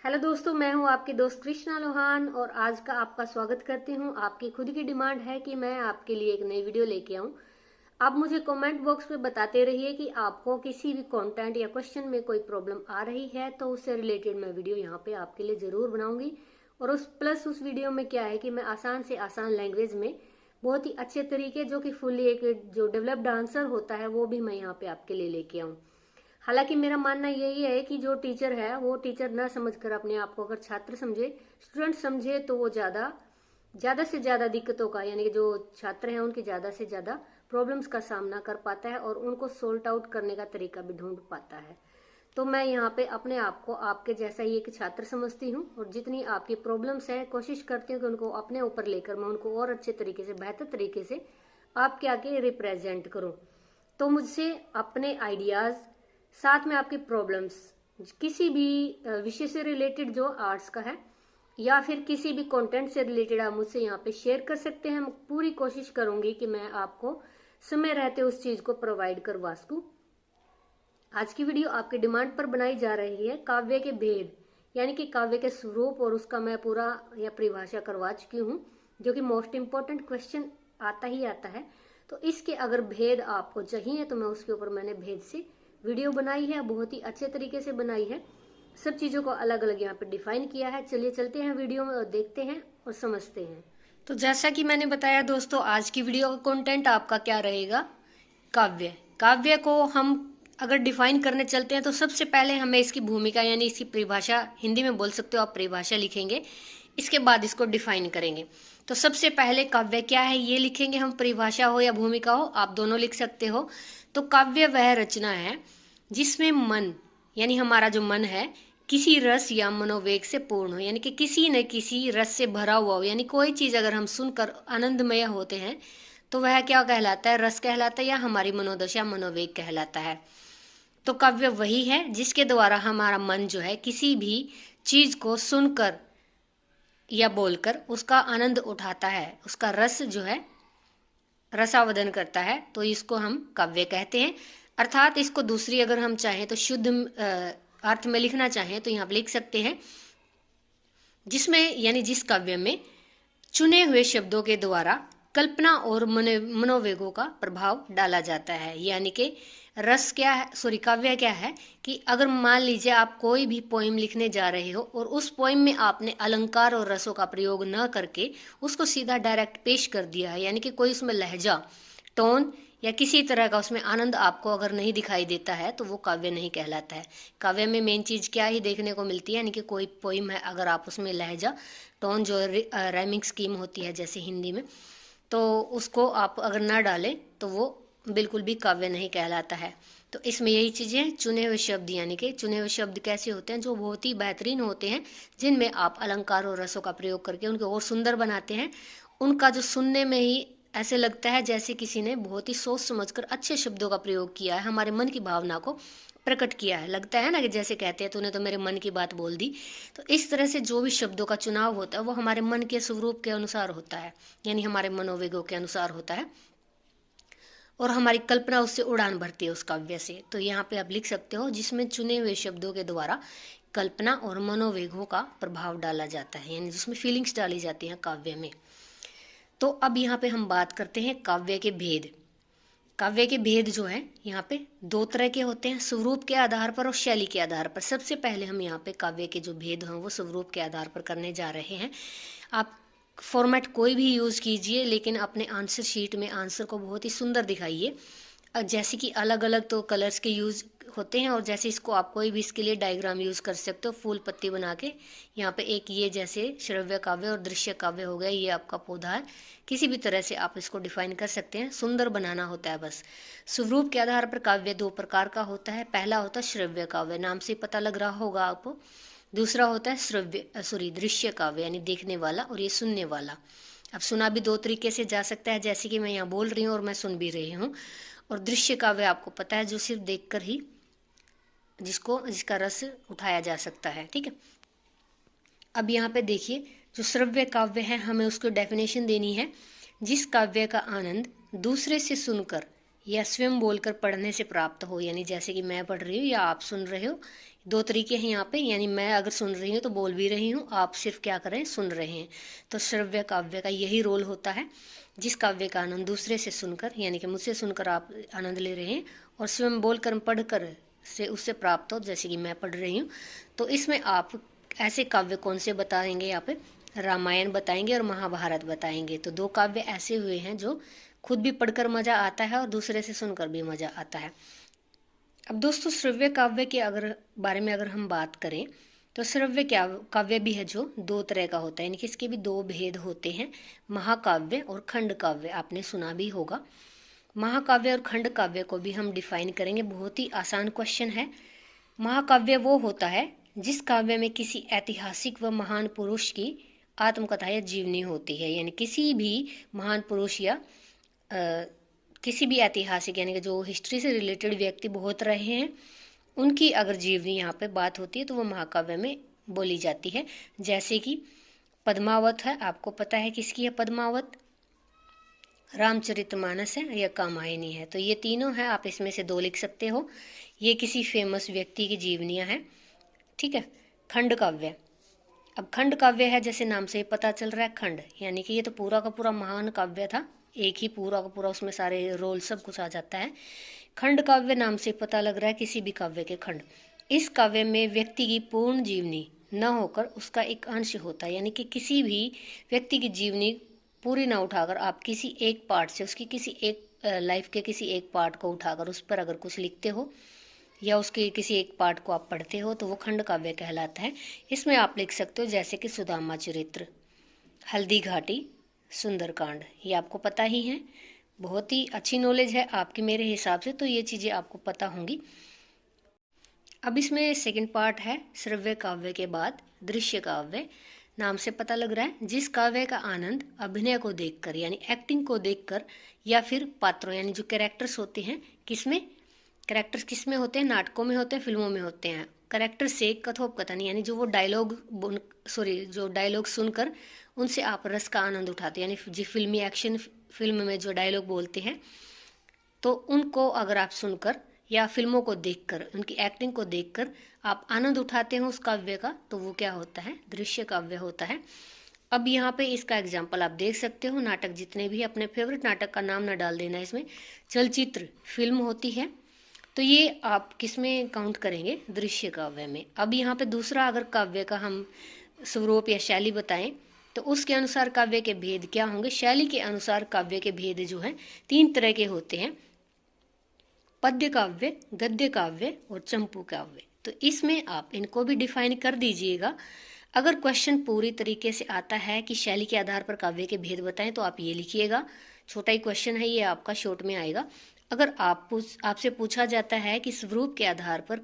Hello दोस्तों, मैं हूं आपकी दोस्त कृष्णा लोहान और आज का आपका स्वागत करती हूं। आपकी खुद की डिमांड है कि मैं आपके लिए एक नई वीडियो लेके आऊं। आप मुझे कमेंट बॉक्स में बताते रहिए कि आपको किसी भी कंटेंट या क्वेश्चन में कोई प्रॉब्लम आ रही है तो उससे रिलेटेड मैं वीडियो यहाँ पे आपके लिए जरूर बनाऊंगी। और उस वीडियो में क्या है कि मैं आसान से आसान लैंग्वेज में बहुत ही अच्छे तरीके जो कि फुल्ली एक जो डेवलप्ड आंसर होता है वो भी मैं यहाँ पे आपके लिए लेके आऊँ। हालांकि मेरा मानना यही है कि जो टीचर है वो टीचर ना समझकर अपने आप को अगर छात्र समझे, स्टूडेंट समझे, तो वो ज्यादा ज्यादा से ज्यादा दिक्कतों का, यानी कि जो छात्र हैं उनकी ज्यादा से ज्यादा प्रॉब्लम्स का सामना कर पाता है और उनको सोल्ट आउट करने का तरीका भी ढूंढ पाता है। तो मैं यहाँ पे अपने आप को आपके जैसा ही एक छात्र समझती हूँ और जितनी आपकी प्रॉब्लम्स है कोशिश करती हूँ कि उनको अपने ऊपर लेकर मैं उनको और अच्छे तरीके से, बेहतर तरीके से आपके आगे रिप्रेजेंट करूँ। तो मुझसे अपने आइडियाज, साथ में आपकी प्रॉब्लम्स, किसी भी विषय से रिलेटेड जो आर्ट्स का है या फिर किसी भी कंटेंट से रिलेटेड आप मुझसे यहाँ पे शेयर कर सकते हैं। पूरी कोशिश करूंगी कि मैं आपको समय रहते उस चीज को प्रोवाइड करवा सकूं। आज की वीडियो आपके डिमांड पर बनाई जा रही है काव्य के भेद, यानी कि काव्य के स्वरूप, और उसका मैं पूरा या परिभाषा करवा चुकी हूँ, जो कि मोस्ट इम्पोर्टेंट क्वेश्चन आता ही आता है। तो इसके अगर भेद आपको चाहिए तो मैं उसके ऊपर मैंने भेद से वीडियो बनाई है, बहुत ही अच्छे तरीके से बनाई है। सब चीजों को अलग अलग यहाँ पे डिफाइन किया है। चलिए चलते हैं वीडियो में और देखते हैं और समझते हैं। तो जैसा कि मैंने बताया दोस्तों, आज की वीडियो का कंटेंट आपका क्या रहेगा? काव्य। काव्य को हम अगर डिफाइन करने चलते हैं तो सबसे पहले हमें इसकी भूमिका यानी इसकी परिभाषा, हिंदी में बोल सकते हो आप, परिभाषा लिखेंगे। इसके बाद इसको डिफाइन करेंगे। तो सबसे पहले काव्य क्या है ये लिखेंगे हम। परिभाषा हो या भूमिका हो, आप दोनों लिख सकते हो। तो काव्य वह रचना है जिसमें मन, यानी हमारा जो मन है, किसी रस या मनोवेग से पूर्ण हो, यानी कि किसी न किसी रस से भरा हुआ हो। यानी कोई चीज अगर हम सुनकर आनंदमय होते हैं तो वह क्या कहलाता है? रस कहलाता है या हमारी मनोदशा, मनोवेग कहलाता है। तो काव्य वही है जिसके द्वारा हमारा मन जो है किसी भी चीज को सुनकर या बोलकर उसका आनंद उठाता है, उसका रस जो है रसावदन करता है, तो इसको हम काव्य कहते हैं। अर्थात इसको दूसरी अगर हम चाहें तो शुद्ध अर्थ में लिखना चाहें तो यहाँ पर लिख सकते हैं जिसमें, यानी जिस काव्य में चुने हुए शब्दों के द्वारा कल्पना और मनोवेगों का प्रभाव डाला जाता है। यानी कि रस क्या है, सॉरी, काव्य क्या है कि अगर मान लीजिए आप कोई भी पोइम लिखने जा रहे हो और उस पोइम में आपने अलंकार और रसों का प्रयोग न करके उसको सीधा डायरेक्ट पेश कर दिया है, यानी कि कोई उसमें लहजा, टोन या किसी तरह का उसमें आनंद आपको अगर नहीं दिखाई देता है तो वो काव्य नहीं कहलाता है। काव्य में मेन चीज क्या ही देखने को मिलती है, यानी कि कोई पोइम है, अगर आप उसमें लहजा, टोन, जो राइमिंग स्कीम होती है जैसे हिंदी में, तो उसको आप अगर ना डालें तो वो बिल्कुल भी काव्य नहीं कहलाता है। तो इसमें यही चीजें, चुने हुए शब्द, यानी कि चुने हुए शब्द कैसे होते हैं? जो बहुत ही बेहतरीन होते हैं, जिनमें आप अलंकार और रसों का प्रयोग करके उनको और सुंदर बनाते हैं। उनका जो सुनने में ही ऐसे लगता है जैसे किसी ने बहुत ही सोच समझकर अच्छे शब्दों का प्रयोग किया है, हमारे मन की भावना को प्रकट किया है। लगता है ना कि जैसे कहते हैं तूने तो मेरे मन की बात बोल दी। तो इस तरह से जो भी शब्दों का चुनाव होता है वो हमारे मन के स्वरूप के अनुसार होता है, यानी हमारे मनोवेगों के अनुसार होता है, और हमारी कल्पना उससे उड़ान भरती है उस काव्य से। तो यहाँ पे आप लिख सकते हो जिसमें चुने हुए शब्दों के द्वारा कल्पना और मनोवेगों का प्रभाव डाला जाता है, यानी जिसमें फीलिंग्स डाली जाती हैं काव्य में। तो अब यहाँ पे हम बात करते हैं काव्य के भेद। काव्य के भेद जो है यहाँ पे दो तरह के होते हैं, स्वरूप के आधार पर और शैली के आधार पर। सबसे पहले हम यहाँ पे काव्य के जो भेद हैं वो स्वरूप के आधार पर करने जा रहे हैं। आप फॉर्मेट कोई भी यूज कीजिए, लेकिन अपने आंसर शीट में आंसर को बहुत ही सुंदर दिखाइए। जैसे कि अलग अलग तो कलर्स के यूज होते हैं, और जैसे इसको आप कोई भी इसके लिए डायग्राम यूज कर सकते हो, फूल पत्ती बना के। यहाँ पे एक ये जैसे श्रव्य काव्य और दृश्य काव्य हो गया, ये आपका पौधा है। किसी भी तरह से आप इसको डिफाइन कर सकते हैं, सुंदर बनाना होता है बस। स्वरूप के आधार पर काव्य दो प्रकार का होता है। पहला होता है श्रव्य काव्य, नाम से पता लग रहा होगा आपको। दूसरा होता है दृश्य काव्य, यानी देखने वाला, और ये सुनने वाला। अब सुना भी दो तरीके से जा सकता है, जैसे कि मैं यहाँ बोल रही हूँ और मैं सुन भी रही हूँ। और दृश्य काव्य आपको पता है, जो सिर्फ देखकर ही जिसका रस उठाया जा सकता है। ठीक है, अब यहाँ पे देखिए, जो श्रव्य काव्य है हमें उसको डेफिनेशन देनी है। जिस काव्य का आनंद दूसरे से सुनकर या स्वयं बोलकर पढ़ने से प्राप्त हो, यानी जैसे कि मैं पढ़ रही हूँ या आप सुन रहे हो, दो तरीके हैं यहाँ पे, यानी मैं अगर सुन रही हूँ तो बोल भी रही हूँ, आप सिर्फ क्या कर रहे हैं, सुन रहे हैं। तो श्रव्य काव्य का यही रोल होता है, जिस काव्य का आनंद दूसरे से सुनकर यानी कि मुझसे सुनकर आप आनंद ले रहे हैं और स्वयं बोलकर पढ़कर से उससे प्राप्त हो, जैसे कि मैं पढ़ रही हूँ। तो इसमें आप ऐसे काव्य कौन से बताएंगे, यहाँ पे रामायण बताएंगे और महाभारत बताएंगे। तो दो काव्य ऐसे हुए हैं जो खुद भी पढ़कर मजा आता है और दूसरे से सुनकर भी मजा आता है। अब दोस्तों श्रव्य काव्य के बारे में अगर हम बात करें तो श्रव्य काव्य भी है जो दो तरह का होता है, यानी कि इसके भी दो भेद होते हैं, महाकाव्य और खंड काव्य। आपने सुना भी होगा। महाकाव्य और खंड काव्य को भी हम डिफाइन करेंगे। बहुत ही आसान क्वेश्चन है। महाकाव्य वो होता है जिस काव्य में किसी ऐतिहासिक व महान पुरुष की आत्मकथा या जीवनी होती है, यानी किसी भी महान पुरुष या किसी भी ऐतिहासिक यानी कि जो हिस्ट्री से रिलेटेड व्यक्ति बहुत रहे हैं उनकी अगर जीवनी यहाँ पे बात होती है तो वो महाकाव्य में बोली जाती है। जैसे कि पद्मावत है, आपको पता है किसकी है पद्मावत, रामचरितमानस है या कामायनी है। तो ये तीनों है, आप इसमें से दो लिख सकते हो। ये किसी फेमस व्यक्ति की जीवनियाँ हैं, ठीक है। खंड काव्य, अब खंड काव्य है जैसे नाम से ही पता चल रहा है खंड, यानी कि ये तो पूरा का पूरा महान काव्य था, एक ही पूरा का पूरा उसमें सारे रोल सब कुछ आ जाता है। खंड काव्य नाम से पता लग रहा है किसी भी काव्य के खंड। इस काव्य में व्यक्ति की पूर्ण जीवनी न होकर उसका एक अंश होता है, यानी कि किसी भी व्यक्ति की जीवनी पूरी ना उठाकर आप किसी एक पार्ट से उसकी किसी एक लाइफ के किसी एक पार्ट को उठाकर उस पर अगर कुछ लिखते हो या उसके किसी एक पार्ट को आप पढ़ते हो तो वो खंड काव्य कहलाता है। इसमें आप लिख सकते हो जैसे कि सुदामा चरित्र, हल्दी घाटी, सुंदरकांड, ये आपको पता ही है। बहुत ही अच्छी नॉलेज है आपकी मेरे हिसाब से, तो ये चीज़ें आपको पता होंगी। अब इसमें सेकंड पार्ट है श्रव्य काव्य के बाद दृश्य काव्य। नाम से पता लग रहा है जिस काव्य का आनंद अभिनय को देखकर यानी एक्टिंग को देखकर या फिर पात्रों यानी जो कैरेक्टर्स होते हैं, किसमें कैरेक्टर्स किसमें होते हैं, नाटकों में होते हैं, फिल्मों में होते हैं। कैरेक्टर से कथोपकथन यानी जो वो जो डायलॉग सुनकर उनसे आप रस का आनंद उठाते हैं, यानी जो फिल्मी एक्शन फिल्म में जो डायलॉग बोलते हैं तो उनको अगर आप सुनकर या फिल्मों को देखकर उनकी एक्टिंग को देखकर आप आनंद उठाते हो उस काव्य का, तो वो क्या होता है, दृश्य काव्य होता है। अब यहाँ पे इसका एग्जाम्पल आप देख सकते हो। नाटक जितने भी, अपने फेवरेट नाटक का नाम ना डाल देना इसमें। चलचित्र फिल्म होती है, तो ये आप किस में काउंट करेंगे, दृश्य काव्य में। अब यहाँ पे दूसरा अगर काव्य का हम स्वरूप या शैली बताएं तो उसके अनुसार काव्य के भेद क्या होंगे। शैली के अनुसार काव्य के भेद जो हैं तीन तरह के होते हैं, पद्य काव्य, गद्य काव्य और चंपू काव्य। तो इसमें आप इनको भी डिफाइन कर दीजिएगा। अगर क्वेश्चन पूरी तरीके से आता है कि शैली के आधार पर काव्य के भेद बताएं तो आप ये लिखिएगा। छोटा ही क्वेश्चन है ये, आपका शॉर्ट में आएगा। अगर आपसे पूछा जाता है कि स्वरूप के आधार पर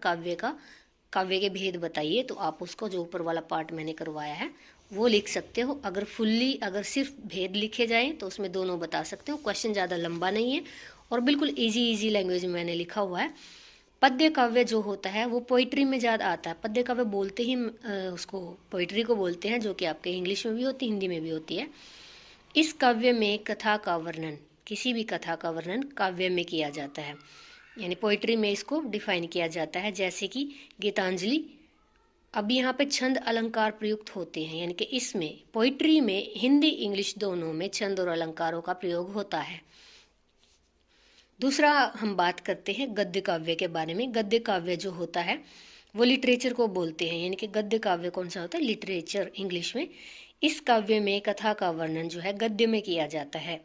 काव्य के भेद बताइए तो आप उसको जो ऊपर वाला पार्ट मैंने करवाया है वो लिख सकते हो। अगर सिर्फ भेद लिखे जाएं तो उसमें दोनों बता सकते हो। क्वेश्चन ज़्यादा लंबा नहीं है और बिल्कुल इजी लैंग्वेज में मैंने लिखा हुआ है। पद्य काव्य जो होता है वो पोइट्री में ज़्यादा आता है। पद्य काव्य बोलते ही उसको पोइट्री को बोलते हैं, जो कि आपके इंग्लिश में भी होती है, हिंदी में भी होती है। इस काव्य में कथा का वर्णन, किसी भी कथा का वर्णन काव्य में किया जाता है, यानी पोइट्री में इसको डिफाइन किया जाता है, जैसे कि गीतांजलि। अब यहाँ पे छंद अलंकार प्रयुक्त होते हैं, यानी कि इसमें पोइट्री में हिंदी इंग्लिश दोनों में छंद और अलंकारों का प्रयोग होता है। दूसरा हम बात करते हैं गद्य काव्य के बारे में। गद्य काव्य जो होता है वो लिटरेचर को बोलते हैं, यानी कि गद्य काव्य कौन सा होता है, लिटरेचर इंग्लिश में। इस काव्य में कथा का वर्णन जो है गद्य में किया जाता है।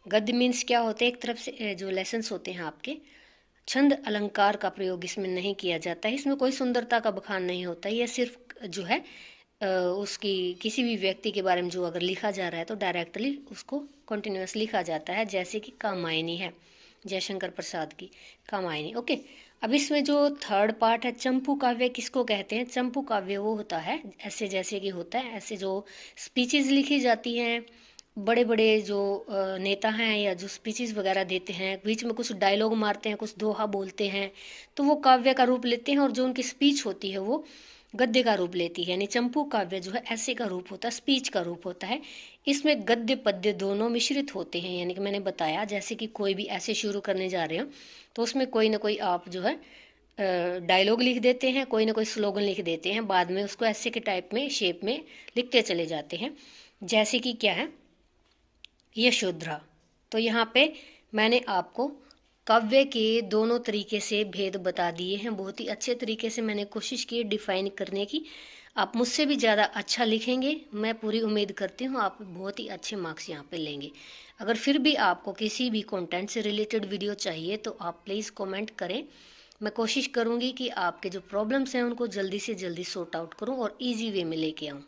गद्य मीन्स क्या होते हैं, एक तरफ से जो लेसन्स होते हैं आपके, छंद अलंकार का प्रयोग इसमें नहीं किया जाता है। इसमें कोई सुंदरता का बखान नहीं होता है। यह सिर्फ जो है उसकी किसी भी व्यक्ति के बारे में जो अगर लिखा जा रहा है तो डायरेक्टली उसको कंटिन्यूअस लिखा जाता है, जैसे कि कामायनी है, जयशंकर प्रसाद की कामायनी। ओके, अब इसमें जो थर्ड पार्ट है चंपू काव्य किसको कहते हैं। चंपू काव्य वो होता है ऐसे जैसे कि होता है ऐसे जो स्पीचेस लिखी जाती हैं, बड़े बड़े जो नेता हैं या जो स्पीचेस वगैरह देते हैं, बीच में कुछ डायलॉग मारते हैं, कुछ दोहा बोलते हैं, तो वो काव्य का रूप लेते हैं। और जो उनकी स्पीच होती है वो गद्य का रूप लेती है, यानी चंपू काव्य जो है ऐसे का रूप होता है, स्पीच का रूप होता है। इसमें गद्य पद्य दोनों मिश्रित होते हैं, यानी कि मैंने बताया जैसे कि कोई भी ऐसे शुरू करने जा रहे हो तो उसमें कोई ना कोई आप जो है डायलॉग लिख देते हैं, कोई ना कोई स्लोगन लिख देते हैं, बाद में उसको ऐसे के टाइप में शेप में लिखते चले जाते हैं। जैसे कि क्या है, यशोधरा। तो यहाँ पे मैंने आपको काव्य के दोनों तरीके से भेद बता दिए हैं। बहुत ही अच्छे तरीके से मैंने कोशिश की डिफाइन करने की। आप मुझसे भी ज़्यादा अच्छा लिखेंगे, मैं पूरी उम्मीद करती हूँ आप बहुत ही अच्छे मार्क्स यहाँ पे लेंगे। अगर फिर भी आपको किसी भी कंटेंट से रिलेटेड वीडियो चाहिए तो आप प्लीज़ कमेंट करें। मैं कोशिश करूँगी कि आपके जो प्रॉब्लम्स हैं उनको जल्दी से जल्दी सॉर्ट आउट करूँ और ईजी वे में लेके आऊँ।